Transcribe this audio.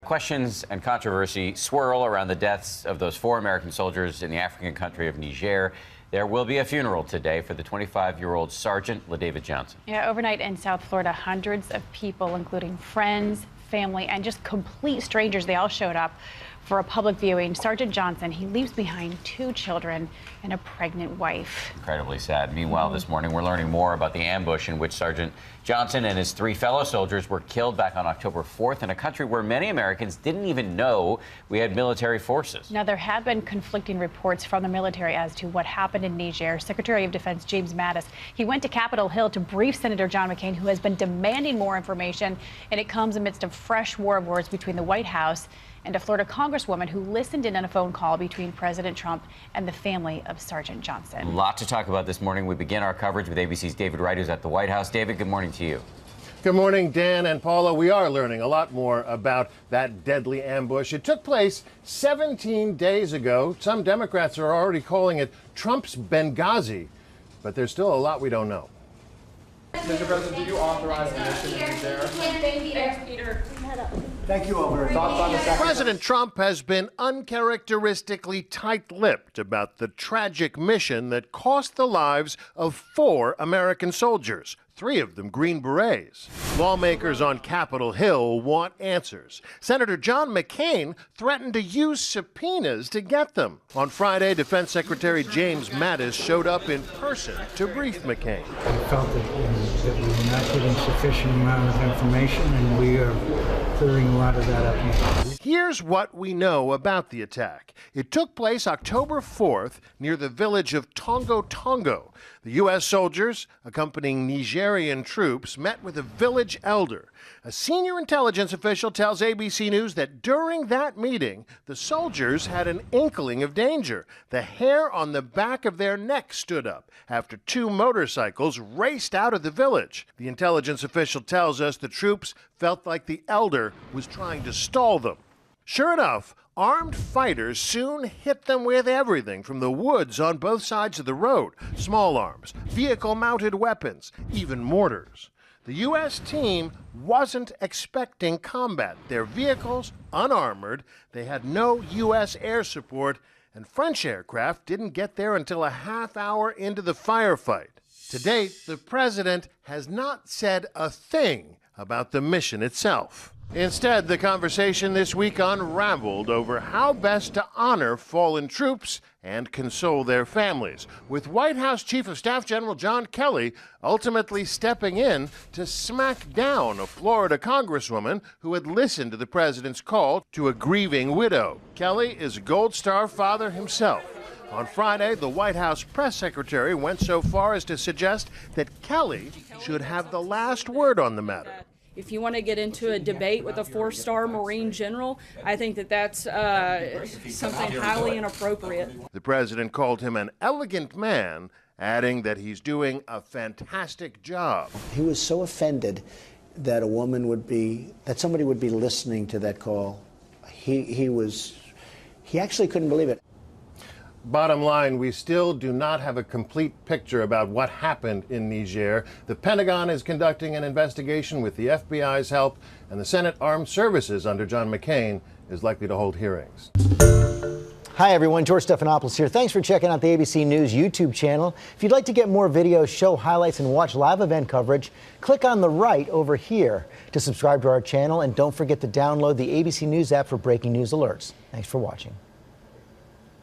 Questions and controversy swirl around the deaths of those 4 American soldiers in the African country of Niger. There will be a funeral today for the 25-year-old Sergeant LaDavid Johnson. Yeah, overnight in South Florida, hundreds of people, including friends, family, and just complete strangers, they all showed up for a public viewing. Sergeant Johnson, he leaves behind 2 children and a pregnant wife. Incredibly sad. Meanwhile, this morning, we're learning more about the ambush in which Sergeant Johnson and his 3 fellow soldiers were killed back on October 4th in a country where many Americans didn't even know we had military forces. Now, there have been conflicting reports from the military as to what happened in Niger. Secretary of Defense James Mattis, he went to Capitol Hill to brief Senator John McCain, who has been demanding more information, and it comes amidst a fresh war of words between the White House and a Florida congresswoman who listened in on a phone call between President Trump and the family of Sergeant Johnson. A lot to talk about this morning. We begin our coverage with ABC's David Wright, who's at the White House. David, good morning to you. Good morning, Dan and Paula. We are learning a lot more about that deadly ambush. It took place 17 days ago. Some Democrats are already calling it Trump's Benghazi, but there's still a lot we don't know. Mr. President, did you authorize the mission in Niger? Thanks, Peter. Thank you all very much. President Trump has been uncharacteristically tight-lipped about the tragic mission that cost the lives of 4 American soldiers, 3 of them Green Berets. Lawmakers on Capitol Hill want answers. Senator John McCain threatened to use subpoenas to get them. On Friday, Defense Secretary James Mattis showed up in person to brief McCain. I felt that we were not getting sufficient amount of information, and we are clearing a lot of that up now. Here's what we know about the attack. It took place October 4th near the village of Tongo Tongo. The U.S. soldiers, accompanying Nigerian troops, met with a village elder. A senior intelligence official tells ABC News that during that meeting, the soldiers had an inkling of danger. The hair on the back of their necks stood up after 2 motorcycles raced out of the village. The intelligence official tells us the troops felt like the elder was trying to stall them. Sure enough, armed fighters soon hit them with everything from the woods on both sides of the road, small arms, vehicle-mounted weapons, even mortars. The U.S. team wasn't expecting combat. Their vehicles, unarmored, they had no U.S. air support, and French aircraft didn't get there until a half hour into the firefight. To date, the president has not said a thing about the mission itself. Instead, the conversation this week unraveled over how best to honor fallen troops and console their families, with White House Chief of Staff General John Kelly ultimately stepping in to smack down a Florida congresswoman who had listened to the president's call to a grieving widow. Kelly is a Gold Star father himself. On Friday, the White House press secretary went so far as to suggest that Kelly should have the last word on the matter. If you want to get into a debate with a 4-star Marine general, I think that that's something highly inappropriate. The president called him an elegant man, adding that he's doing a fantastic job. He was so offended that somebody would be listening to that call. He actually couldn't believe it. Bottom line, we still do not have a complete picture about what happened in Niger. The Pentagon is conducting an investigation with the FBI's help, and the Senate Armed Services under John McCain is likely to hold hearings. Hi, everyone. George Stephanopoulos here. Thanks for checking out the ABC News YouTube channel. If you'd like to get more videos, show highlights, and watch live event coverage, click on the right over here to subscribe to our channel, and don't forget to download the ABC News app for breaking news alerts. Thanks for watching.